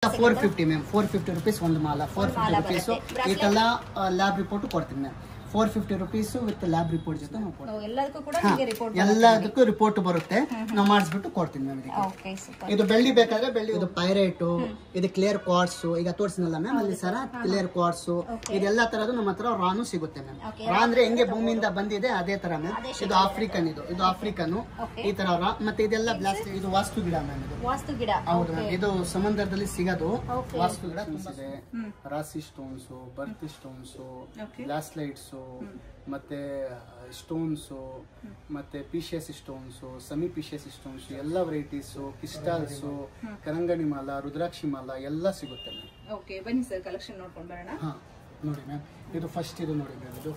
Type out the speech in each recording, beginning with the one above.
450 ma'am 450 rupees ಒಂದು ಮಾಲ 450 rupees ಇದೆಲ್ಲ ಲ್ಯಾಬ್ ರಿಪೋರ್ಟ್ ಕೊಡ್ತೀನಿ ma'am 450 rupees with lab report ಜೊತೆ ನಾವು ಕೊಡ್ತೀವಿ ಎಲ್ಲದಕ್ಕೂ ಕೂಡ ನಿಮಗೆ ರಿಪೋರ್ಟ್ ಎಲ್ಲದಕ್ಕೂ ರಿಪೋರ್ಟ್ ಬರುತ್ತೆ ನಾವು ಮಾಡಿಸ್ಬಿಟ್ಟು ಕೊಡ್ತೀನಿ ಮ್ಯಾಮ್ ಇದಕ್ಕೆ ಓಕೆ ಸೂಪರ್ ಇದು ಬೆಳ್ಳಿ ಬೇಕಾದ್ರೆ ಬೆಳ್ಳಿ ಇದು ಪೈರೇಟ್ ಇದು ಕ್ಲಿಯರ್ ಕ್ವಾರ್ಟ್ಸ್ ಈಗ ತೋರಿಸಿನಲ್ಲ ಮ್ಯಾಮ್ ಅಲ್ಲಿ ಸರ ಕ್ಲಿಯರ್ ಕ್ವಾರ್ಟ್ಸ್ ಇದೆಲ್ಲ ತರದ್ದು ನಮ್ಮ ಹತ್ರ ರಾನು ಸಿಗುತ್ತೆ ಮ್ಯಾಮ್ ರಾ ಅಂದ್ರೆ ಹೆಂಗೆ ಭೂಮಿಯಿಂದ ಬಂದಿದೆ ಅದೇ ತರ ಮ್ಯಾಮ್ ಇದು ಆಫ್ರಿಕನ್ ಇದು ಆಫ್ರಿಕನ್ ಈ ತರ ರಾ ಮತ್ತೆ ಇದೆಲ್ಲ ಬ್ಲಾಸ್ಟ್ ಇದು ವಾಸ್ತು ಗಿಡ ಮ್ಯಾಮ್ ಇದು ವಾಸ್ತು ಗಿಡ ಹೌದು ಮ್ಯಾಮ್ ಇದು ಸಮುದ್ರದಲ್ಲಿ ಸಿಗೋದು ವಾಸ್ತು ಗಿಡ ತುಂಬಿಸಿದೆ ರಾಸಿ ಸ್ಟೋನ್ಸ್ ಬರ್ತ್ ಸ್ಟೋನ್ಸ್ ಗ್ಲಾಸ್ ಲೈಟ್ಸ್ ಮತ್ತೆ ಸ್ಟೋನ್ಸ್ ಮತ್ತೆ ಪಿಶಿಯಸ್ ಸ್ಟೋನ್ಸ್ ಸೆಮಿ ಪಿಶಿಯಸ್ ಸ್ಟೋನ್ಸ್ ಎಲ್ಲ ವೆರೈಟೀಸ್ ಕ್ರಿಸ್ಟಲ್ಸ್ ಕರಂಗಣಿ ಮಾಲ ರುದ್ರಾಕ್ಷಿ ಮಾಲ ಎಲ್ಲ ಸಿಗುತ್ತೆ ಮ್ಯಾಮ್ ಓಕೆ ಬನ್ನಿ ಸರ್ ಕಲೆಕ್ಷನ್ ನೋಡ್ಕೊಂಡು ಬರೋಣ ಹಾ ನೋಡಿ ಮ್ಯಾಮ್ ಇದು ಫಸ್ಟ್ ಇದು ನೋಡಿ ಮ್ಯಾಮ್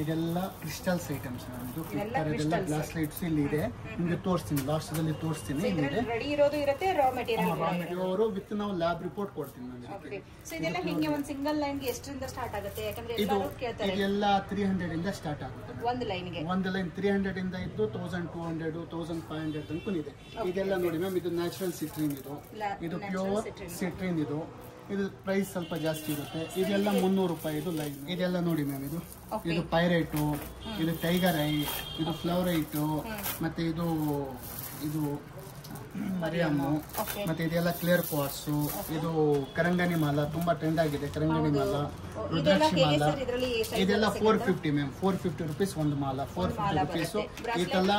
ಇದೆಲ್ಲ ಕ್ರಿಸ್ಟಲ್ಸ್ ಐಟಮ್ಸ್ ಮ್ಯಾಮ್ ಇದು ಇದೆಲ್ಲ ಗ್ಲಾಸ್ ಲೈಟ್ಸ್ ಇಲ್ಲಿ ಇದೆ ನಿಮಗೆ ತೋರಿಸ್ತೀನಿ ಲಾಸ್ಟ್ ಅಲ್ಲಿ ತೋರಿಸ್ತೀನಿ ಇಲ್ಲಿ ರೆಡಿ ಇರೋದು ಇರುತ್ತೆ ರಾ ಮೆಟೀರಿಯಲ್ ಅವರು ವಿತ್ ನಾವು ಲ್ಯಾಬ್ ರಿಪೋರ್ಟ್ ಕೊಡ್ತೀನಿ ಮ್ಯಾಮ್ ಓಕೆ ಸೋ ಇದೆಲ್ಲ ಹೆಂಗೆ ಒಂದು ಸಿಂಗಲ್ ಲೈನ್ ಗೆ ಎಷ್ಟರಿಂದ ಸ್ಟಾರ್ಟ್ ಆಗುತ್ತೆ ಯಾಕಂದ್ರೆ ಎಲ್ಲರೂ ಕೇಳ್ತಾರೆ ಇದೆಲ್ಲ 300 ಇಂದ ಸ್ಟಾರ್ಟ್ ಆಗುತ್ತೆ ಒಂದು ಲೈನ್ ಗೆ ಒಂದು ಲೈನ್ 300 ಇಂದ ಇದ್ದು 1200 1500 ತನಕ ಇದೆ ಇದೆಲ್ಲ ನೋಡಿ ಮ್ಯಾಮ್ ಇದು ನ್ಯಾಚುರಲ್ ಸಿಟ್ರಿನ್ ಇದು ಪ್ಯೂರ್ ಸಿಟ್ರಿನ್ ಇದು ಪ್ರೈಸ್ ಸ್ವಲ್ಪ ಜಾಸ್ತಿ ಇರುತ್ತೆ ಇದೆಲ್ಲ 300 ರೂಪಾಯಿ ಇದು ಲೈನ್ ಇದೆಲ್ಲ ನೋಡಿ ಮ್ಯಾಮ್ ಇದು ಪೈರೇಟ್ ಇದು ಟೈಗರ್ ಐ ಇದು ಫ್ಲವರೈಟ್ ಮತ್ತೆ ಇದು ಮರಿಯಮ್ಮು ಮತ್ತೆ ಇದೆಲ್ಲ ಕ್ಲಿಯರ್ ಕ್ವಾರ್ಟ್ಸ್ ಇದು ಕರಂಗಣಿ ಮಾಲ ತುಂಬಾ ಟ್ರೆಂಡ್ ಆಗಿದೆ ಕರಂಗಣಿ ಮಾಲ ರುದ್ರಾಕ್ಷಿ ಮಾಲ ಇದೆಲ್ಲ 450 ಮ್ಯಾಮ್ 450 ರೂಪೀಸ್ ಒಂದು ಮಾಲ 450 ರೂಪೀಸ್ ಇದೆಲ್ಲ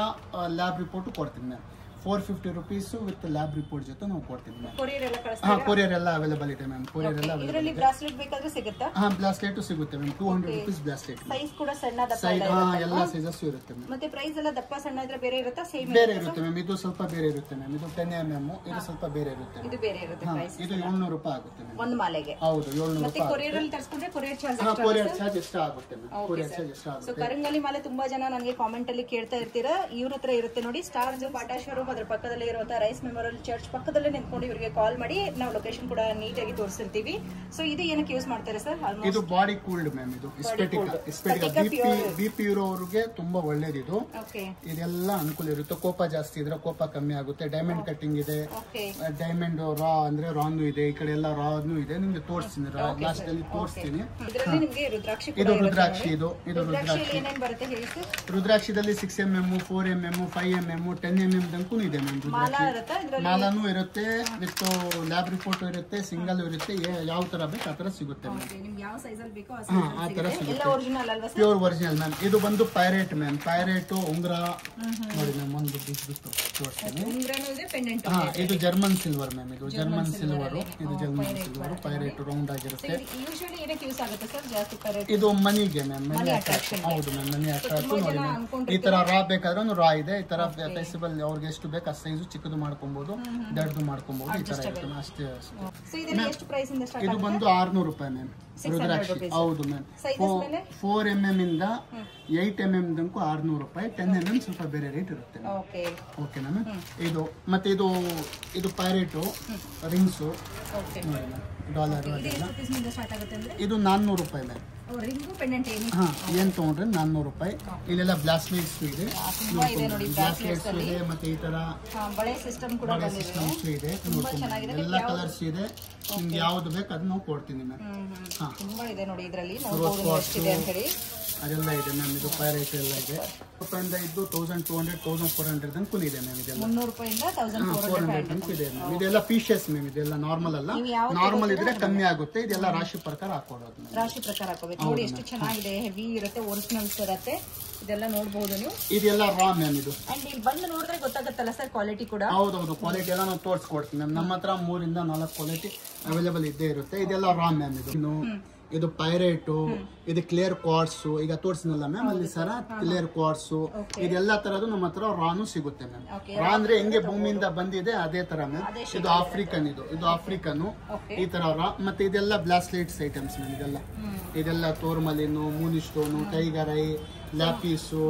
ಲ್ಯಾಬ್ ರಿಪೋರ್ಟ್ ಕೊಡ್ತೀನಿ ma'am 450 rupees with lab report ಜೊತೆ ನಾವು ಕೊಡ್ತೀವಿ ಮ್ಯಾಮ್ ಕೊರಿಯರ್ ಎಲ್ಲ ಅವೈಲೇಬಲ್ ಇದೆ ಮ್ಯಾಮ್ ಕೊರಿಯರ್ ಎಲ್ಲ ಇದರಲ್ಲಿ ಬ್ರಾಸ್ಲೆಟ್ ಬೇಕಾದ್ರೆ ಸಿಗುತ್ತಾ ಬ್ರಾಸ್ಲೆಟ್ ಸಿಗುತ್ತೆ ಮ್ಯಾಮ್ 200 ರೂಪೀಸ್ ಬ್ರಾಸ್ಲೆಟ್ ಸೈಜ್ ಕೂಡ ಸಣ್ಣ ದಪ್ಪ ಎಲ್ಲ ಸೈಜಸ್ ಇರುತ್ತೆ ಮ್ಯಾಮ್ ಮತ್ತೆ ಪ್ರೈಸ್ ಎಲ್ಲ ದಪ್ಪ ಸಣ್ಣ ಇದ್ರೆ ಬೇರೆ ಇರುತ್ತಾ ಸೇಮ್ ಬೇರೆ ಇರುತ್ತೆ ಮ್ಯಾಮ್ ಇದು ಸ್ವಲ್ಪ ಬೇರೆ ಇರುತ್ತೆ ಮ್ಯಾಮ್ ಇದು 10 mm ಇದು ಸ್ವಲ್ಪ ಬೇರೆ ಇರುತ್ತೆ ಇದು ಬೇರೆ ಇರುತ್ತೆ ಪ್ರೈಸ್ ಇದು 700 ರೂಪಾಯಿ ಆಗುತ್ತೆ ಮ್ಯಾಮ್ ಒಂದು ಮಾಲೆಗೆ ಹೌದು 700 ಮತ್ತೆ ಕೊರಿಯರ್ ಅಲ್ಲಿ ತರಿಸ್ಕೊಂಡ್ರೆ courier charge courier charge extra ಆಗುತ್ತೆ ಮ್ಯಾಮ್ ಕೊರಿಯರ್ ಚಾರ್ಜ್ ಎಕ್ಸ್ಟ್ರಾ ಆಗುತ್ತೆ ಸೋ ಕರಂಗಲಿ ಮಾಲೆ ತುಂಬಾ ಜನ ನನಗೆ ಕಾಮೆಂಟ್ ಅಲ್ಲಿ ಕೇಳ್ತಾ ಇರ್ತೀರಾ ಇವ್ರ ಹತ್ರ ಇರುತ್ತೆ ನೋಡಿ ಸ್ಟಾರ್ಸ್ ಬಾಟಾ ಶೋರೂಮ್ ಅದ್ರ ಪಕ್ಕದಲ್ಲಿ ಇರೋ ರೈಸ್ ಮೆಮೋರಿಯಲ್ ಚರ್ಚ್ ಪಕ್ಕದಲ್ಲೇ ನಿಂತ್ಕೊಂಡು ಇವರಿಗೆ ಕಾಲ್ ಮಾಡಿ ನಾವು ಲೊಕೇಶನ್ ಕೂಡ ನೀಟಾಗಿ ತೋರಿಸ್ತಿರ್ತೀವಿ ಸೊ ಇದು ಏನಕ್ಕೆ ಯೂಸ್ ಮಾಡ್ತಾರೆ ಸರ್ ಇದು ಬಾಡಿ ಕೂಲ್ಡ್ ಮ್ಯಾಮ್ ಇದು ಬಿಪಿ ಇರೋರಿಗೆ ತುಂಬಾ ಒಳ್ಳೇದು ಇದು ಇದೆಲ್ಲ ಅನುಕೂಲ ಇರುತ್ತೆ ಕೋಪ ಜಾಸ್ತಿ ಇದ್ರೆ ಕೋಪ ಕಮ್ಮಿ ಆಗುತ್ತೆ ಡೈಮಂಡ್ ಕಟ್ಟಿಂಗ್ ಇದೆ ಡೈಮಂಡ್ ರಾ ಅಂದ್ರೆ ರಾನು ಇದೆ ಈ ಕಡೆ ಎಲ್ಲ ರಾನು ಇದೆ ನಿಮ್ಗೆ ತೋರಿಸ್ತೀನಿ ಲಾಸ್ಟ್ ಅಲ್ಲಿ ತೋರಿಸ್ತೀನಿ ಇದು ರುದ್ರಾಕ್ಷಿ ಇದು ರುದ್ರಾಕ್ಷಿದಲ್ಲಿ 6 mm 4 mm 5 mm 10 mm ತನಕ ಇದೆ ಮ್ಯಾಮ್ ರುದ್ರಾಕ್ಷಿ ಮಾಲಾನು ಇರುತ್ತೆ ವಿತ್ ಲ್ಯಾಬ್ ರಿಪೋರ್ಟ್ ಇರುತ್ತೆ ಸಿಂಗಲ್ ಇರುತ್ತೆ ಯಾವ ತರ ಬೇಕು ಆ ತರ ಸಿಗುತ್ತೆ ಆ ತರ ಸಿಗುತ್ತೆ ಪ್ಯೂರ್ ಒರಿಜಿನಲ್ ಮ್ಯಾಮ್ ಇದು ಬಂದು ಪೈರೇಟ್ ಮ್ಯಾಮ್ ಪೈರೇಟ್ ಉಂಗ್ರ ನೋಡಿ ಮ್ಯಾಮ್ ಒಂದು ತೋರಿಸ್ತೀನಿ ಇದು ಜರ್ಮನ್ ಸಿಲ್ವರ್ ಮ್ಯಾಮ್ ಇದು ಜರ್ಮನ್ ಸಿಲ್ವರ್ ಪೈರೇಟ್ ರೌಂಡ್ ಆಗಿರುತ್ತೆ ಇದು ಮನಿಗೆ ಮ್ಯಾಮ್ ಮನಿ ಅಟ್ರಾಕ್ಷನ್ ಹೌದು ಮ್ಯಾಮ್ ಮನಿ ಅಟ್ರಾಕ್ಷನ್ ನೋಡಿ ಮ್ಯಾಮ್ ಈ ತರ ರಾ ಬೇಕಾದ್ರೆ ರಾ ಇದೆ ಈ ತರ ಫೆಸಿಬಲ್ ಅವ್ರಿಗೆ ಎಷ್ಟು ಬೇಕು ಆ ಸೈಜು ಚಿಕ್ಕದು ಮಾಡ್ಕೊಬಹುದು ದೊಡ್ಡದು ಮಾಡ್ಕೊಬಹುದು ಈ ತರ ಇರುತ್ತೆ ಅಷ್ಟೇ ಇದು ಬಂದು 600 ರೂಪಾಯಿ ಮ್ಯಾಮ್ ರುದ್ರಾಕ್ಷಿ ಹೌದು ಮ್ಯಾಮ್ 4 mm ಇಂದ 8 mm ತನಕ 600 ರೂಪಾಯಿ 10 mm ಸ್ವಲ್ಪ ಬೇರೆ ರೇಟ್ ಇರುತ್ತೆ ಓಕೆನಾ ಮ್ಯಾಮ್ ಇದು ಮತ್ತೆ ಇದು ಪೈರೇಟ್ ರಿಂಗ್ಸು ಡಾಲರ್ ಇದು 400 ರೂಪಾಯಿ ಮ್ಯಾಮ್ ಏನ್ ತಗೊಂಡ್ರೆ 400 ರೂಪಾಯಿ ಇಲ್ಲೆಲ್ಲ ಬ್ಲಾಸ್ಟ್ ಲೈಟ್ಸ್ ಇದೆ ಮತ್ತೆ ಈ ತರ ಬಳೆ ಸಿಸ್ಟಮ್ಸ್ ಇದೆ ಎಲ್ಲ ಕಲರ್ಸ್ ಇದೆ ನಿಮ್ಗೆ ಯಾವ್ದು ಬೇಕು ಅದನ್ನ ನಾವು ಕೊಡ್ತೀನಿ ಅದೆಲ್ಲ ಇದೆ ಮ್ಯಾಮ್ ಇದು ಪೈರೇಟ್ ಎಲ್ಲ ಇದೆ ರೂಪಾಯಿಂದ ಇದ್ದು 1200 1400 ತನಕ ಇದೆ ಮ್ಯಾಮ್ ಇದೆಲ್ಲ 400 ತನಕ ಇದೆ ಮ್ಯಾಮ್ ಇದೆಲ್ಲ ಪೀಶಸ್ ಮ್ಯಾಮ್ ಇದೆಲ್ಲ ನಾರ್ಮಲ್ ಅಲ್ಲ ನಾರ್ಮಲ್ ಇದ್ರೆ ಕಮ್ಮಿ ಆಗುತ್ತೆ ಇದೆಲ್ಲ ರಾಶಿ ಪ್ರಕಾರ ಹಾಕೊಡೋದು ರಾಶಿ ಪ್ರಕಾರ ಹಾಕೋಬೇಕು ನೋಡಿ ಎಷ್ಟು ಚೆನ್ನಾಗಿದೆ ಹೆವಿ ಇರುತ್ತೆ ಒರಿಜಿನಲ್ಸ್ ಇರುತ್ತೆ ಇದೆಲ್ಲ ನೋಡಬಹುದು ನೀವು ಇದೆಲ್ಲ ರಾ ಮ್ಯಾಮ್ ಇದು ಅಂಡ್ ಇಲ್ಲಿ ಬಂದು ನೋಡಿದ್ರೆ ಗೊತ್ತಾಗುತ್ತಲ್ಲ ಸರ್ ಕ್ವಾಲಿಟಿ ಕೂಡ ಹೌದೌದು ಕ್ವಾಲಿಟಿ ಎಲ್ಲ ನಾವು ತೋರಿಸ್ಕೊಡ್ತೀವಿ ಮ್ಯಾಮ್ ನಮ್ಮ ಹತ್ರ 3 ಇಂದ 4 ಕ್ವಾಲಿಟಿ ಅವೈಲೇಬಲ್ ಇದ್ದೇ ಇರುತ್ತೆ ಇದೆಲ್ಲ ರಾ ಮ್ಯಾಮ್ ಇದು ಪೈರೇಟ್ ಇದು ಕ್ಲಿಯರ್ ಕ್ವಾರ್ಟ್ಸ್ ಈಗ ತೋರಿಸಿನಲ್ಲ ಮ್ಯಾಮ್ ಅಲ್ಲಿ ಸರ ಕ್ಲಿಯರ್ ಕ್ವಾರ್ಟ್ಸ್ ಇದೆಲ್ಲ ತರದ್ದು ನಮ್ಮ ಹತ್ರ ರಾನು ಸಿಗುತ್ತೆ ಮ್ಯಾಮ್ ರಾ ಅಂದ್ರೆ ಹೆಂಗೆ ಭೂಮಿಯಿಂದ ಬಂದಿದೆ ಅದೇ ತರ ಮ್ಯಾಮ್ ಇದು ಆಫ್ರಿಕನ್ ಇದು ಆಫ್ರಿಕನ್ ಈ ತರ ರಾ ಮತ್ತೆ ಇದೆಲ್ಲ ಬ್ಲಾಸ್ಟ್ ಲೈಟ್ಸ್ ಐಟಮ್ಸ್ ಮ್ಯಾಮ್ ಇದೆಲ್ಲ ತೋರ್ಮಲಿನು ಮೂನಿ ಸ್ಟೋನು ಟೈಗರ್ ಐ ಲ್ಯಾಪಿಸು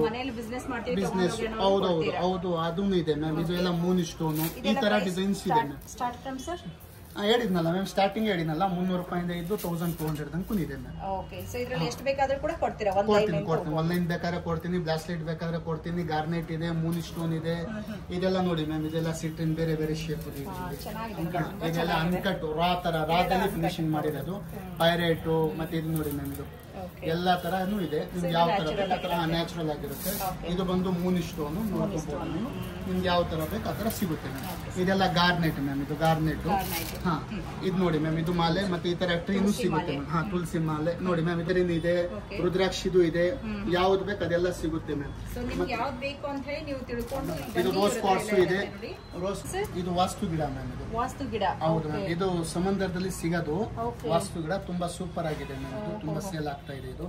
ಬಿಸ್ನೆಸ್ ಹೌದು ಅದೂ ಇದೆ ಮ್ಯಾಮ್ ಇದು ಎಲ್ಲ ಮೂನಿ ಸ್ಟೋನು ಈ ತರ ಡಿಸೈನ್ಸ್ ಇದೆ ಮ್ಯಾಮ್ ಹೇಳಿದ್ನಲ್ಲ ಮ್ಯಾಮ್, ಸ್ಟಾರ್ಟಿಂಗ್ ಹೇಳಿದ್ನಲ್ಲ 300 ರೂಪಾಯಿಂದ ಇದ್ದು 1200 ತನಕ ಇದೆ ಮ್ಯಾಮ್. ಓಕೆ, ಸೊ ಇದ್ರಲ್ಲಿ ಎಷ್ಟು ಬೇಕಾದ್ರೂ ಕೂಡ ಕೊಡ್ತೀರಾ? ಕೊಡ್ತೀನಿ, ಆನ್ಲೈನ್ ಬೇಕಾದ್ರೆ ಕೊಡ್ತೀನಿ, ಬ್ರಾಸ್ಲೆಟ್ ಬೇಕಾದ್ರೆ ಕೊಡ್ತೀನಿ, ಗಾರ್ನೆಟ್ ಇದೆ, ಮೂನ್ ಸ್ಟೋನ್ ಇದೆ, ಇದೆಲ್ಲ ನೋಡಿ ಮ್ಯಾಮ್, ಇದೆಲ್ಲ ಸಿಟ್ಟಿನ ಬೇರೆ ಬೇರೆ ಶೇಪ್ ಇದೆ, ಇದೆಲ್ಲ ಅನ್ಕಟ್ ರಾದಲ್ಲಿ ಫಿನಿಶಿಂಗ್ ಮಾಡಿರೋದು, ಪೈರೇಟ್ ಮತ್ತೆ ಇದು ನೋಡಿ ಮ್ಯಾಮ್, ಇದು ಎಲ್ಲಾ ತರನು ಇದೆ. ನಿಮ್ಗೆ ಯಾವ ತರ ಬೇಕು ನ್ಯಾಚುರಲ್ ಆಗಿರುತ್ತೆ. ಇದು ಬಂದು ಮೂನ್ ಸ್ಟೋನ್ ನೋಡ್ಕೋಬಹುದು, ನಿಮ್ಗೆ ಯಾವ ತರ ಬೇಕು ಆ ತರ ಸಿಗುತ್ತೆ ಮ್ಯಾಮ್. ಇದೆಲ್ಲ ಗಾರ್ನೆಟ್ ಮ್ಯಾಮ್, ಇದು ಗಾರ್ನೆಟ್. ಹಾ, ಇದು ನೋಡಿ ಮ್ಯಾಮ್, ಇದು ಮಾಲೆ ಮತ್ತೆ ಈ ತರ ಟ್ರೀನು ಸಿಗುತ್ತೆ ಮ್ಯಾಮ್. ಹಾ, ತುಳಸಿ ಮಾಲೆ ನೋಡಿ ಮ್ಯಾಮ್, ಇದರಿಂದ ಇದೆ, ರುದ್ರಾಕ್ಷಿದು ಇದೆ, ಯಾವ್ದು ಬೇಕು ಅದೆಲ್ಲ ಸಿಗುತ್ತೆ ಮ್ಯಾಮ್. ಇದು ರೋಸ್ ಕ್ವಾರ್ಟ್ಸ್ ಇದೆ, ರೋಸ್ ಇದು ವಾಸ್ತು ಗಿಡ ಮ್ಯಾಮ್, ಇದು ವಾಸ್ತು ಗಿಡ. ಹೌದು ಮ್ಯಾಮ್, ಇದು ಸಮುದ್ರದಲ್ಲಿ ಸಿಗೋದು ವಾಸ್ತು ಗಿಡ, ತುಂಬಾ ಸೂಪರ್ ಆಗಿದೆ ಮ್ಯಾಮ್, ಇದು ತುಂಬಾ ಸೇಲ್ ಆಗ್ತಾ ಇದೆ. ಇದು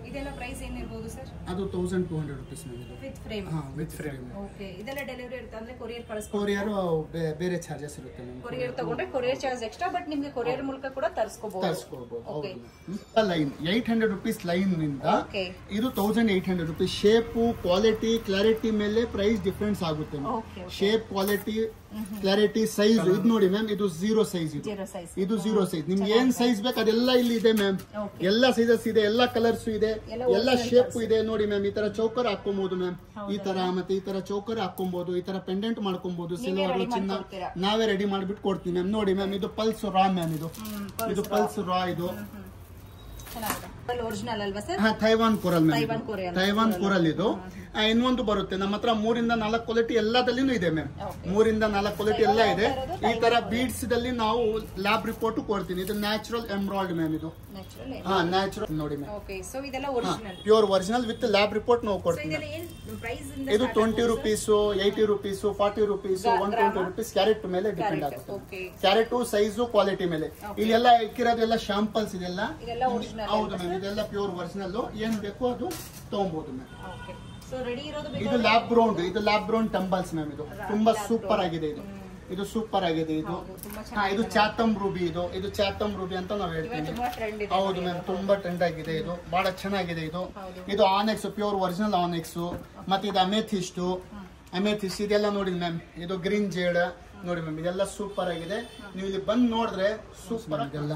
ಇದೆಲ್ಲ ಪ್ರೈಸ್ ಏನಿರಬಹುದು ಸರ್? ಅದು 1200 ರೂಪೀಸ್ ಮ್ಯಾಮ್, ಇದು ವಿತ್ ಫ್ರೇಮ್. ಹಾ, ವಿತ್ ಫ್ರೇಮ್. ಓಕೆ, ಇದೆಲ್ಲ ಡೆಲಿವರಿ ಇರುತ್ತೆ ಅಂದ್ರೆ ಕೊರಿಯರ್ ಕಳಿಸ್ತಾರೆ? ಕೊರಿಯರ್ ಬೇರೆ ಚಾರ್ಜಸ್ ಇರುತ್ತೆ ಮ್ಯಾಮ್. ಕೊರಿಯರ್ ತಗೊಂಡ್ರೆ ಕೊರಿಯರ್ ಚಾರ್ಜ್ ಎಕ್ಸ್ಟ್ರಾ, ಬಟ್ ನಿಮಗೆ ಕೊರಿಯರ್ ಮೂಲಕ ಕೂಡ ತರಿಸ್ಕೋಬಹುದು. ಓಕೆ, ಲೈನ್ 800 ರೂಪೀಸ್ ಲೈನ್ ನಿಂದ ಇದು 1800 ರೂಪೀಸ್. ಶೇಪ್, ಕ್ವಾಲಿಟಿ, ಕ್ಲಾರಿಟಿ ಮೇಲೆ ಪ್ರೈಸ್ ಡಿಫರೆನ್ಸ್ ಆಗುತ್ತೆ ma'am. Shape, quality, clarity, size ಇದು ನೋಡಿ ಮ್ಯಾಮ್, ಇದು 0 ಸೈಜ್, ಇದು 0 ಸೈಜ್. ನಿಮ್ಗೆ ಏನ್ ಸೈಜ್ ಬೇಕು ಅದೆಲ್ಲ ಇಲ್ಲಿ ಇದೆ ಮ್ಯಾಮ್. ಎಲ್ಲಾ ಸೈಜಸ್ ಇದೆ, ಎಲ್ಲಾ ಕಲರ್ಸ್ ಇದೆ, ಎಲ್ಲಾ ಶೇಪ್ ಇದೆ ನೋಡಿ ಮ್ಯಾಮ್. ಈ ತರ ಚೌಕರ್ ಹಾಕೊಬಹುದು ಮ್ಯಾಮ್, ಈ ತರ ಮತ್ತೆ ಈ ತರ ಚೌಕರ್ ಹಾಕೊಬಹುದು, ಈ ತರ ಪೆಂಡೆಂಟ್ ಮಾಡ್ಕೊಬಹುದು, ಸಿಲ್ವರ್, ಚಿನ್ನ ನಾವೇ ರೆಡಿ ಮಾಡ್ಬಿಟ್ಟು ಕೊಡ್ತೀವಿ ಮ್ಯಾಮ್. ನೋಡಿ ಮ್ಯಾಮ್, ಇದು ಪಲ್ಸ್ ರಾ ಮ್ಯಾಮ್, ಇದು ಪಲ್ಸ್ ರಾ, ಇದು ಒರಿಜಿನಲ್ ಅಲ್ವಾ sir? Taiwan coral ma'am, Taiwan coral. ಇದು ಇನ್ನೊಂದು ಬರುತ್ತೆ ನಮ್ಮ ಹತ್ರ 3 ಇಂದ 4 ಕ್ವಾಲಿಟಿ ಎಲ್ಲದಲ್ಲಿನೂ ಇದೆ ಮ್ಯಾಮ್. 3 ಇಂದ 4 ಕ್ವಾಲಿಟಿ ಎಲ್ಲ ಇದೆ. ಈ ತರ ಬೀಡ್ಸ್ ದಲ್ಲಿ ನಾವು ಲ್ಯಾಬ್ ರಿಪೋರ್ಟ್ ಕೊಡ್ತೀನಿ. ಇದು ನ್ಯಾಚುರಲ್ ಎಂಬ್ರಾಯ್ಡ್ ಮ್ಯಾಮ್, ಇದು ನ್ಯಾಚುರಲ್ ನೋಡಿ ma'am, pure original with lab report ನಾವು ಕೊಡ್ತೀವಿ. ಇದು 20 rupees, 80 rupees, 40 rupees, 120 rupees, carrot ಮೇಲೆ ಡಿಪೆಂಡ್ ಆಗುತ್ತೆ. ಕ್ಯಾರೆಟ್ ಸೈಜು, ಕ್ವಾಲಿಟಿ ಮೇಲೆ. ಇಲ್ಲೆಲ್ಲ ಇಕ್ಕಿರೋದೆಲ್ಲ ಶಾಂಪಲ್ಸ್ ಇದೆಲ್ಲ. ಹೌದು ಮ್ಯಾಮ್, ಇದೆಲ್ಲ ಪ್ಯೂರ್ ಒರಿಜಿನಲ್. ಏನ್ ಬೇಕು ಅದು ತಗೊಬಹುದು ಮ್ಯಾಮ್. ಇದು ಲ್ಯಾಬ್ ಬ್ರೌನ್, ಇದು ಲ್ಯಾಬ್ ಬ್ರೌನ್ ಟಂಬಲ್ಸ್ ಮ್ಯಾಮ್, ಇದು ತುಂಬಾ ಸೂಪರ್ ಆಗಿದೆ. ಇದು ಸೂಪರ್ ಆಗಿದೆ. ಇದು ಚಾತಮ್ ರೂಬಿ, ಇದು ಚಾತಮ್ ರೂಬಿ ಅಂತ ನಾವು ಹೇಳ್ತೀವಿ. ಹೌದು ಮ್ಯಾಮ್, ತುಂಬಾ ಟ್ರೆಂಡ್ ಆಗಿದೆ, ಇದು ಬಹಳ ಚೆನ್ನಾಗಿದೆ. ಇದು ಆನೆಕ್ಸ್, ಪ್ಯೂರ್ ಒರಿಜಿನಲ್ ಆನೆಕ್ಸ್. ಮತ್ತೆ ಇದು ಅಮೆಥಿಸ್ಟ್, ಇದೆಲ್ಲ ನೋಡಿ ಮ್ಯಾಮ್. ಇದು ಗ್ರೀನ್ ಜೇಡ್ ನೋಡಿ ಮ್ಯಾಮ್, ಇದೆಲ್ಲ ಸೂಪರ್ ಆಗಿದೆ. ನೀವು ಇಲ್ಲಿ ಬಂದು ನೋಡಿದ್ರೆ ಸೂಪರ್. ಇದೆಲ್ಲ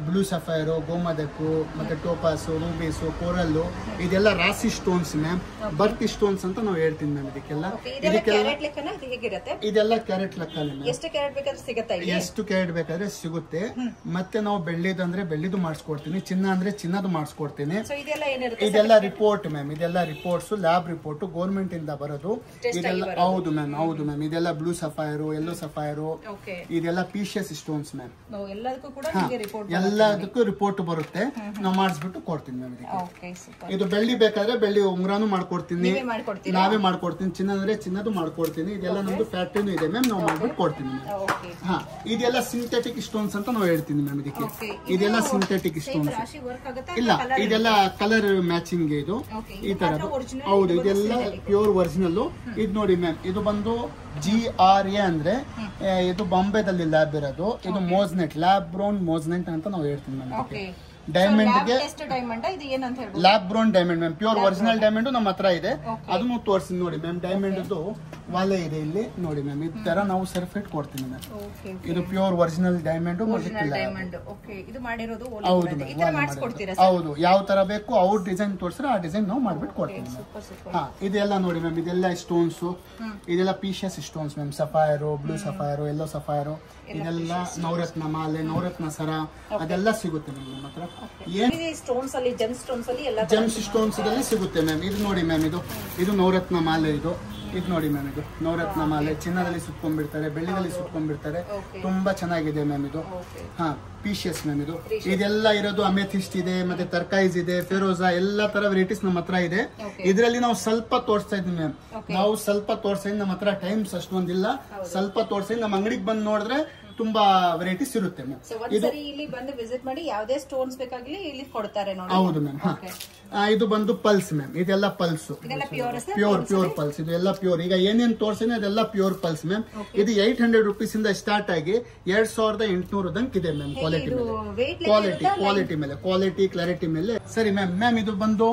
ಬ್ಲೂ ಸಫೈರು, ಗೋಮದಕ್ಕು, ಮತ್ತೆ ಟೋಪಾಸ್, ರೂಬೀಸು, ಕೋರಲ್ಲು, ಇದೆಲ್ಲ ರಾಶಿ ಸ್ಟೋನ್ಸ್ ಮ್ಯಾಮ್. ಬರ್ತಿ ಸ್ಟೋನ್ಸ್ ಅಂತ ನಾವು ಹೇಳ್ತೀವಿ ಮ್ಯಾಮ್. ಇದೆಲ್ಲ ಇದೆಲ್ಲ ಕ್ಯಾರೆಟ್ ಲೆಕ್ಕನೇ ಮ್ಯಾಮ್. ಎಷ್ಟು ಕ್ಯಾರೆಟ್ ಬೇಕಾದ್ರೆ ಸಿಗುತ್ತೆ. ಮತ್ತೆ ನಾವು ಬೆಳ್ಳಿದಂದ್ರೆ ಬೆಳ್ಳಿದು ಮಾಡಿಸ್ಕೊಡ್ತೀನಿ, ಚಿನ್ನ ಅಂದ್ರೆ ಚಿನ್ನದು ಮಾಡಿಸ್ಕೊಡ್ತೀನಿ. ಇದೆಲ್ಲ ರಿಪೋರ್ಟ್ ಮ್ಯಾಮ್, ಇದೆಲ್ಲ ರಿಪೋರ್ಟ್ಸ್, ಲ್ಯಾಬ್ ರಿಪೋರ್ಟ್ ಗೌರ್ಮೆಂಟ್ ಇಂದ ಬರೋದು ಇದೆಲ್ಲ. ಹೌದು ಮ್ಯಾಮ್, ಹೌದು ಮ್ಯಾಮ್. ಇದೆಲ್ಲ ಬ್ಲೂ ಸಫೈರು, ಯೆಲ್ಲೋ ಸಫೈರು, ಇದೆಲ್ಲ ಪೀಶಿಯಸ್ ಸ್ಟೋನ್ಸ್ ಮ್ಯಾಮ್. ಎಲ್ಲದಕ್ಕೂ ರಿಪೋರ್ಟ್ ಬರುತ್ತೆ, ನಾವು ಮಾಡಿಸ್ಬಿಟ್ಟು ಕೊಡ್ತೀನಿ ಮ್ಯಾಮ್. ಇದು ಬೆಳ್ಳಿ ಬೇಕಾದ್ರೆ ಬೆಳ್ಳಿ ಉಂಗ್ರಾನು ಮಾಡ್ಕೊಡ್ತೀನಿ, ನಾವೇ ಮಾಡ್ಕೊಡ್ತೀನಿ. ಚಿನ್ನ ಅಂದ್ರೆ ಚಿನ್ನದು ಮಾಡ್ಕೊಡ್ತೀನಿ. ಇದೆಲ್ಲ ನಮ್ದು ಫ್ಯಾಕ್ಟರಿನೂ ಇದೆ ಮ್ಯಾಮ್, ನಾವು ಮಾಡ್ಬಿಟ್ಟು ಕೊಡ್ತೀನಿ ಮ್ಯಾಮ್. ಹಾ, ಇದೆಲ್ಲ ಸಿಂಥೆಟಿಕ್ ಸ್ಟೋನ್ಸ್ ಅಂತ ನಾವು ಹೇಳ್ತೀನಿ ಮ್ಯಾಮ್. ಇದೆಲ್ಲ ಸಿಂಥೆಟಿಕ್ ಸ್ಟೋನ್ಸ್ ಇಲ್ಲ, ಇದೆಲ್ಲ ಕಲರ್ ಮ್ಯಾಚಿಂಗ್. ಇದು ಈ ತರ. ಹೌದು, ಇದೆಲ್ಲ ಪ್ಯೂರ್ ಒರಿಜಿನಲ್. ಇದು ನೋಡಿ ಮ್ಯಾಮ್, ಇದು ಬಂದು GRA ಅಂದ್ರೆ ಇದು ಬಾಂಬೆದಲ್ಲಿ ಲ್ಯಾಬ್ ಇರೋದು. ಇದು ಮೋಸ್ನೆಟ್, ಲ್ಯಾಬ್ ಬ್ರೌನ್ ಮೋಸ್ನೆಟ್ ಅಂತ ನಾವು ಹೇಳ್ತೀವಿ ಮ್ಯಾಮ್. ಡೈಮಂಡ್ ಗೆ lab brown diamond ma'am, pure original diamond ನಮ್ಮ ಹತ್ರ ಇದೆ. ಅದನ್ನು ತೋರಿಸಿ ನೋಡಿ ಮ್ಯಾಮ್. ಡೈಮಂಡ್ ವಾಲೆ ಇದೆ ಇಲ್ಲಿ ನೋಡಿ ಮ್ಯಾಮ್. ಈ ತರ ನಾವು ಸರ್ಫೇಟ್ ಕೊಡ್ತೀನಿ ಮ್ಯಾಮ್. ಇದು ಪ್ಯೂರ್ ಒರಿಜಿನಲ್ ಡೈಮಂಡ್. ಹೌದು, ಯಾವ ತರ ಬೇಕು ಅವ್ರ ಡಿಸೈನ್ ತೋರಿಸಿದ್ರೆ ಆ ಡಿಸೈನ್ ನಾವು ಮಾಡ್ಬಿಟ್ಟು ಕೊಡ್ತೀನಿ ಮ್ಯಾಮ್. ಹಾ, ಇದೆಲ್ಲ ನೋಡಿ ಮ್ಯಾಮ್, ಇದೆಲ್ಲ ಸ್ಟೋನ್ಸ್, ಇದೆಲ್ಲ precious stones ma'am. Sapphire, blue sapphire, yellow sapphire, ಇದೆಲ್ಲ ನವರತ್ನ ಮಾಲೆ, ನವರತ್ನ ಸರ, ಅದೆಲ್ಲ ಸಿಗುತ್ತೆ ಮ್ಯಾಮ್ ನಮ್ಮ ಹತ್ರ. ಜೆಮ್ಸ್ ಸ್ಟೋನ್ಸ್ ಇದೆಲ್ಲ ಸಿಗುತ್ತೆ ಮ್ಯಾಮ್. ಇದು ನೋಡಿ ಮ್ಯಾಮ್, ಇದು ನವರತ್ನ ಮಾಲೆ. ಇದು ನೋಡಿ ಮ್ಯಾಮ್, ಇದು ನವರತ್ನ ಮಾಲೆ. ಚಿನ್ನದಲ್ಲಿ ಸುತ್ಕೊಂಡ್ಬಿಡ್ತಾರೆ, ಬೆಳ್ಳಿದಲ್ಲಿ ಸುತ್ಕೊಂಡ್ಬಿಡ್ತಾರೆ. ತುಂಬಾ ಚೆನ್ನಾಗಿದೆ ಮ್ಯಾಮ್. ಇದು ಹಾ, ಪೀಶಿಯಸ್ ಮ್ಯಾಮ್. ಇದೆಲ್ಲ ಇರೋದು ಅಮೆಥಿಸ್ಟ್ ಇದೆ, ಮತ್ತೆ ಟರ್ಕೈಸ್ ಇದೆ, ಫೆರೋಜಾ, ಎಲ್ಲಾ ತರ ವೆರೈಟೀಸ್ ನಮ್ಮ ಹತ್ರ ಇದೆ. ಇದರಲ್ಲಿ ನಾವು ಸ್ವಲ್ಪ ತೋರಿಸ್ತಾ ಇದ್ವಿ ಮ್ಯಾಮ್. ನಾವು ಸ್ವಲ್ಪ ತೋರಿಸ್ತಾ ನಮ್ಮ ಹತ್ರ ಟೈಮ್ಸ್ ಅಷ್ಟೊಂದಿಲ್ಲ. ಸ್ವಲ್ಪ ತೋರಿಸ್ತಾ ನಮ್ಮ ಅಂಗಡಿಗೆ ಬಂದು ನೋಡಿದ್ರೆ ತುಂಬಾ ವೆರೈಟೀಸ್ ಇರುತ್ತೆ ಮ್ಯಾಮ್. ಇಲ್ಲಿ ಬಂದು ವಿಸಿಟ್ ಮಾಡಿ ಯಾವುದೇ ಸ್ಟೋನ್ಸ್ ಬೇಕಾಗಲಿ ಇಲ್ಲಿ ಕೊಡ್ತಾರೆ ನೋಡಿ. ಹೌದು ಮ್ಯಾಮ್. ಇದು ಬಂದು ಪಲ್ಸ್ ಮ್ಯಾಮ್. ಇದೆಲ್ಲ ಪಲ್ಸ್, ಪ್ಯೂರ್ ಪಲ್ಸ್. ಇದು ಎಲ್ಲ ಪ್ಯೂರ್. ಈಗ ಏನೇನ್ ತೋರಿಸಿದ್ರೆ ಅದೆಲ್ಲ ಪ್ಯೂರ್ ಪಲ್ಸ್ ಮ್ಯಾಮ್. ಇದು 800 ರೂಪೀಸ್ ಇಂದ ಸ್ಟಾರ್ಟ್ ಆಗಿ 2800 ತನಕ ಇದೆ ಮ್ಯಾಮ್. ಕ್ವಾಲಿಟಿ ಮೇಲೆ, ಕ್ವಾಲಿಟಿ ಮೇಲೆ, ಕ್ವಾಲಿಟಿ ಕ್ಲಾರಿಟಿ ಮೇಲೆ. ಸರಿ ಮ್ಯಾಮ್. ಇದು ಬಂದು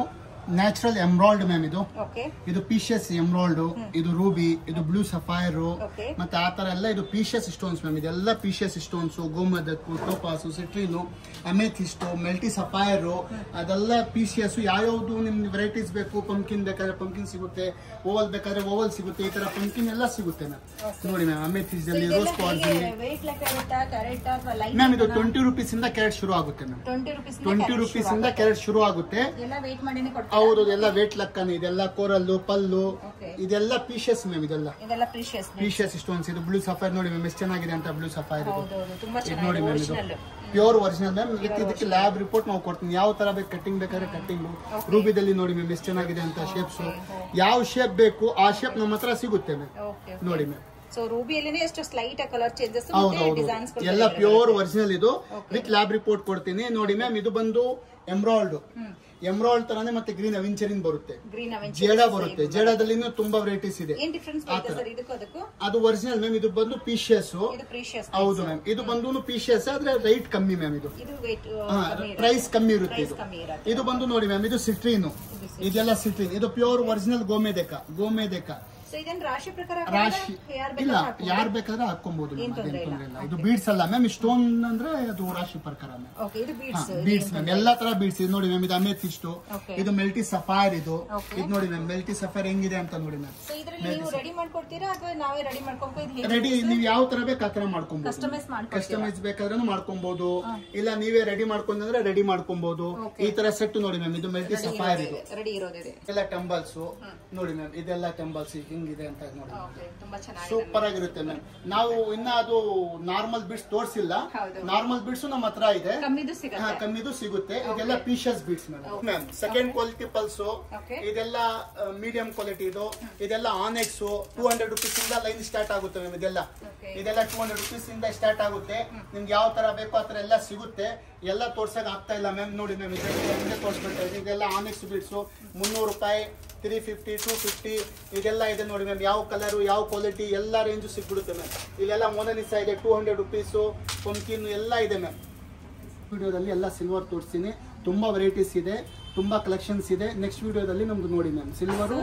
ನ್ಯಾಚುರಲ್ ಎಮ್ರಾಲ್ಡ್ ಮ್ಯಾಮ್ ಓಕೆ ಇದು ಪೀಶಿಯಸ್ ಎಮ್ರಾಲ್ಡ್, ಇದು ರೂಬಿ, ಇದು ಬ್ಲೂ ಸಫೈರ್, ಓಕೆ ಮತ್ತೆ ಆ ತರ ಎಲ್ಲ ಇದು ಪೀಶಿಯಸ್ ಸ್ಟೋನ್ಸ್ ಮ್ಯಾಮ್. ಇದೆಲ್ಲ ಪೀಶಿಯಸ್ ಸ್ಟೋನ್ಸ್, ಗೋಮದಕ್ಕು, ಟೋಪಾಸು, ಸಿಟ್ರಿನು, ಅಮೆಥಿಸ್ಟು, ಮೆಲ್ಟಿ ಸಫೈರ್, ಅದೆಲ್ಲ ಪೀಶಿಯಸ್. ಯಾವ್ಯಾವ್ದು ನಿಮ್ಗೆ ವೆರೈಟೀಸ್ ಬೇಕು, ಪಂಪ್ಕಿನ್ ಬೇಕಾದ್ರೆ ಪಂಪ್ಕಿನ್ ಸಿಗುತ್ತೆ, ಓವಲ್ ಬೇಕಾದ್ರೆ ಓವಲ್ ಸಿಗುತ್ತೆ, ಈ ತರ ಪಂಪ್ಕಿನ್ ಎಲ್ಲ ಸಿಗುತ್ತೆ ಮ್ಯಾಮ್. ನೋಡಿ ಮ್ಯಾಮ್, ಅಮೆಥಿಸ್ ಅಲ್ಲಿ, ರೋಸ್ ಕ್ವಾರ್ಟ್ಸ್ ಅಲ್ಲಿ ಮ್ಯಾಮ್ ಇದು 20 ರೂಪೀಸ್ ಇಂದ ಕ್ಯಾರೆಟ್ ಶುರು ಆಗುತ್ತೆ ಮ್ಯಾಮ್. 20 ರೂಪೀಸ್ ಇಂದ ಕ್ಯಾರೆಟ್ ಶುರು ಆಗುತ್ತೆ. ಹೌದು, ಎಲ್ಲ ವೇಟ್ ಲೆಕ್ಕನೇ. ಇದೆಲ್ಲ ಕೋರಲ್ಲು, ಪಲ್ಲು, ಇದೆಲ್ಲ ಪೀಶಿಯಸ್ ಮ್ಯಾಮ್. ಇದೆಲ್ಲ ಪೀಶಿಯಸ್ ಸ್ಟೋನ್ಸ್. ಇದು ಬ್ಲೂ ಸಫೈರ್ ನೋಡಿ ಮ್ಯಾಮ್ ಎಷ್ಟು ಚೆನ್ನಾಗಿದೆ ಅಂತ. ಬ್ಲೂ ಸಫೈರ್ ಇದು ನೋಡಿ ಮ್ಯಾಮ್, ಇದು ಪ್ಯೂರ್ ಒರಿಜಿನಲ್ ಮ್ಯಾಮ್. ಇದಕ್ಕೆ ಲ್ಯಾಬ್ ರಿಪೋರ್ಟ್ ನಾವು ಕೊಡ್ತೀನಿ. ಯಾವ ತರ ಬೇಕು ಕಟ್ಟಿಂಗ್ ಬೇಕಾದ್ರೆ ಕಟ್ಟಿಂಗ್. ರೂಬಿದಲ್ಲಿ ನೋಡಿ ಮ್ಯಾಮ್ ಎಷ್ಟು ಚೆನ್ನಾಗಿದೆ ಅಂತ. ಶೇಪ್ಸ್ ಯಾವ ಶೇಪ್ ಬೇಕು ಆ ಶೇಪ್ ನಮ್ಮ ಹತ್ರ ಸಿಗುತ್ತೆ ಮ್ಯಾಮ್. ನೋಡಿ ಮ್ಯಾಮ್, ಸೊ ರೂಬಿಯಲ್ಲಿನೇ ಎಷ್ಟು ಸ್ಲೈಟ್ ಕಲರ್ ಚೇಂಜಸ್, ಡಿಸೈನ್ಸ್ ಎಲ್ಲ ಪ್ಯೂರ್ ಒರಿಜಿನಲ್. ಇದು ವಿತ್ ಲ್ಯಾಬ್ ರಿಪೋರ್ಟ್ ಕೊಡ್ತೀನಿ. ನೋಡಿ ಮ್ಯಾಮ್, ಇದು ಬಂದು ಎಮ್ರಾಲ್ಡ್. ಎಮ್ರಾಲ್ಡ್ ತರಾನೇ ಮತ್ತೆ ಗ್ರೀನ್ ಅವೆಂಚರಿನ್ ಬರುತ್ತೆ, ಜೇಡ ಬರುತ್ತೆ. ಜೇಡದಲ್ಲಿ ತುಂಬಾ ವೆರೈಟೀಸ್ ಇದೆ. ಅದು ಒರಿಜಿನಲ್ ಮ್ಯಾಮ್. ಇದು ಬಂದು ಪೀಶಿಯಸ್. ಹೌದು ಮ್ಯಾಮ್, ಇದು ಬಂದು ಪೀಶಿಯಸ್ ಆದ್ರೆ ರೈಟ್ ಕಮ್ಮಿ ಮ್ಯಾಮ್. ಇದು ಪ್ರೈಸ್ ಕಮ್ಮಿ ಇರುತ್ತೆ. ಇದು ಬಂದು ನೋಡಿ ಮ್ಯಾಮ್, ಇದು ಸಿಟ್ರೀನು. ಇದೆಲ್ಲ ಸಿಟ್ರೀನ್. ಇದು ಪ್ಯೂರ್ ಒರಿಜಿನಲ್ ಗೋಮೆದೆಕ. ರಾಶಿ ಇಲ್ಲ, ಯಾರು ಬೇಕಾದ್ರೆ ಹಾಕೊಬಹುದು. ಇದು ಬೀಡ್ಸ್ ಅಲ್ಲ ಮ್ಯಾಮ್, ಸ್ಟೋನ್ ಅಂದ್ರೆ ಅದು ರಾಶಿ ಪ್ರಕಾರ ಬೀಡ್ಸ್ ಮ್ಯಾಮ್. ಎಲ್ಲಾ ತರ ಬೀಡ್ಸ್ ಇದೆ ನೋಡಿ ಮ್ಯಾಮ್. ಇದು ಅಮೆಥಿಸ್ಟ್, ಇದು ಮೆಲ್ಟಿ ಸಫೈರ್. ಇದು ನೋಡಿ ಮ್ಯಾಮ್, ಮೆಲ್ಟಿ ಸಫೈರ್ ಹೆಂಗಿದೆ ಅಂತ ನೋಡಿ ಮ್ಯಾಮ್. ರೆಡಿ ನೀವು ಯಾವ ತರ ಬೇಕು ಆ ತರ ಮಾಡ್ಕೊಬಹುದು. ಕಸ್ಟಮೈಸ್ ಬೇಕಾದ್ರೂ ಮಾಡ್ಕೊಬಹುದು, ಇಲ್ಲ ನೀವೇ ರೆಡಿ ಮಾಡ್ಕೊಂಡ್ರೆ ರೆಡಿ ಮಾಡ್ಕೊಬಹುದು. ಈ ತರ ಸೆಟ್ ನೋಡಿ ಮ್ಯಾಮ್. ಇದು ಮೆಲ್ಟಿ ಸಫೈರ್. ಇದು ಎಲ್ಲ ಟೆಂಬಲ್ಸ್ ನೋಡಿ ಮ್ಯಾಮ್. ಇದೆಲ್ಲ ಟೆಂಬಲ್ಸ್ ಹಿಂಗಿದೆ ಅಂತ ನೋಡಿ. ಸೂಪರ್ ಆಗಿರುತ್ತೆ ಮ್ಯಾಮ್. ನಾವು ಇನ್ನ ಅದು ನಾರ್ಮಲ್ ಬಿಡ್ಸ್ ತೋರಿಸಿಲ್ಲ. ನಾರ್ಮಲ್ ಬಿಡ್ಸ್ ನಮ್ಮ ಹತ್ರ ಇದೆ, ಕಮ್ಮಿದು ಸಿಗುತ್ತೆ. ಇದೆಲ್ಲ ಪೀಶಿಯಸ್ ಬಿಡ್ಸ್ ಮ್ಯಾಮ್. Second quality pulse. ಇದೆಲ್ಲ ಮೀಡಿಯಂ ಕ್ವಾಲಿಟಿ. ಇದೆಲ್ಲ ಆನೆಕ್ಸ್ 200 ರೂಪೀಸ್ ಇಂದ ಲೈನ್ ಸ್ಟಾರ್ಟ್ ಆಗುತ್ತೆ ಮ್ಯಾಮ್. ಇದೆಲ್ಲ 200 ರೂಪೀಸ್ ಇಂದ ಸ್ಟಾರ್ಟ್ ಆಗುತ್ತೆ. ನಿಮ್ಗೆ ಯಾವ ತರ ಬೇಕು ಆ ತರ ಎಲ್ಲ ಸಿಗುತ್ತೆ. ಎಲ್ಲ ತೋರ್ಸಕ್ ಆಗ್ತಾ ಇಲ್ಲ ಮ್ಯಾಮ್. ನೋಡಿ ಮ್ಯಾಮ್, ಇದೆಲ್ಲ ತೋರಿಸ್ಬಿಡ್ತಾ ಇದೆ. ಇದೆಲ್ಲ ಆನೆಕ್ಸ್ ಬಿಡ್ಸ್ 300 ರೂಪಾಯಿ, 350, 250 ಇದೆಲ್ಲ ಇದೆ ನೋಡಿ ಮ್ಯಾಮ್. ಯಾವ ಕಲರ್, ಯಾವ ಕ್ವಾಲಿಟಿ ಎಲ್ಲ ರೇಂಜು ಸಿಗ್ಬಿಡುತ್ತೆ ಮ್ಯಾಮ್. ಇಲ್ಲೆಲ್ಲ ಮೊನಾಲಿಸಾ ಇದೆ 200 ರೂಪೀಸು. ಪಂಪ್ಕಿನ್ ಎಲ್ಲ ಇದೆ ಮ್ಯಾಮ್. ವಿಡಿಯೋದಲ್ಲಿ ಎಲ್ಲ ಸಿಲ್ವರ್ ತೋರಿಸ್ತೀನಿ. ತುಂಬಾ ವೆರೈಟೀಸ್ ಇದೆ, ತುಂಬಾ ಕಲೆಕ್ಷನ್ಸ್ ಇದೆ. ನೆಕ್ಸ್ಟ್ ವಿಡಿಯೋದಲ್ಲಿ ನಮ್ದು ನೋಡಿ ಮ್ಯಾಮ್, ಸಿಲ್ವರು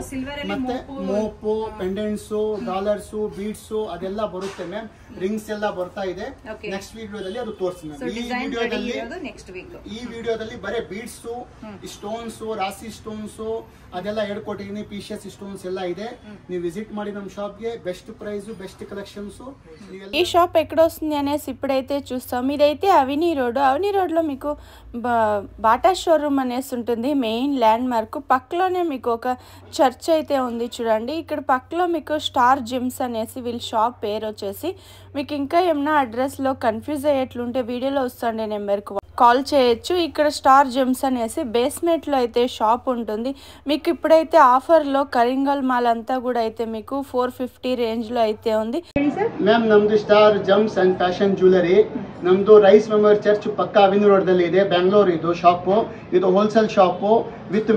ಮತ್ತೆ ಮೋಪು, ಪೆಂಡೆಂಟ್ಸು, ಡಾಲರ್ಸು, ಬೀಡ್ಸು ಅದೆಲ್ಲ ಬರುತ್ತೆ ಮ್ಯಾಮ್. ರಿಂಗ್ಸ್ ಎಲ್ಲ ಬರ್ತಾ ಇದೆ. ನೆಕ್ಸ್ಟ್ ವಿಡಿಯೋದಲ್ಲಿ ಅದು ತೋರಿಸಿ ಮ್ಯಾಮ್. ಈ ವಿಡಿಯೋದಲ್ಲಿ ಬರೀ ಬೀಡ್ಸು, ಸ್ಟೋನ್ಸ್, ರಾಶಿ ಸ್ಟೋನ್ಸ್ ಅದೆಲ್ಲ ಹೇಳ್ಕೊಟ್ಟಿದ್ದೀನಿ. ಪೀಶಿಯಸ್ ಸ್ಟೋನ್ಸ್ ಎಲ್ಲ ಇದೆ. ನೀವು విజిట్ ಮಾಡಿ ನಮ್ಮ షాప్ಗೆ. Best price, best collections. ఈ షాప్ ఎక్కడ వస్తుంది అనేసి ఇప్పుడైతే చూస్తాం. ఇదైతే అవినీ రోడ్లో మీకు బాటా షోరూమ్ అనేసి ఉంటుంది. మెయిన్ ల్యాండ్ మార్క్ పక్కలోనే మీకు ఒక చర్చ్ అయితే ఉంది చూడండి. ఇక్కడ పక్కలో మీకు స్టార్ జిమ్స్ అనేసి వీళ్ళ షాప్ పేరు వచ్చేసి. మీకు ఇంకా ఏమన్నా అడ్రస్లో కన్ఫ్యూజ్ అయ్యేట్లుంటే వీడియోలో వస్తుండే నెంబర్కి కాల్ చేయొచ్చు. ఇక్కడ స్టార్ జిమ్స్ అనేసి బేస్మెంట్లో అయితే షాప్ ఉంటుంది. మీకు ఇప్పుడైతే ఆఫర్లో కరింగల్ మాల్ అంతా కూడా అయితే మీకు 450 రేంజ్లో అయితే ఉంది మ్యామ్. నమ్ದು Star Gems and Fashion Jewellery. ನಮ್ದು ರೈಸ್ ಮೆಮೋರಿಯಲ್ ಚರ್ಚ್ ಪಕ್ಕ ಅವಿನಿ ರೋಡ್ ದಲ್ಲಿ ಇದೆ. ಬೆಂಗಳೂರು ಇದು ಶಾಪ್. ಇದು ಹೋಲ್ಸೇಲ್ ಶಾಪ್ ವಿತ್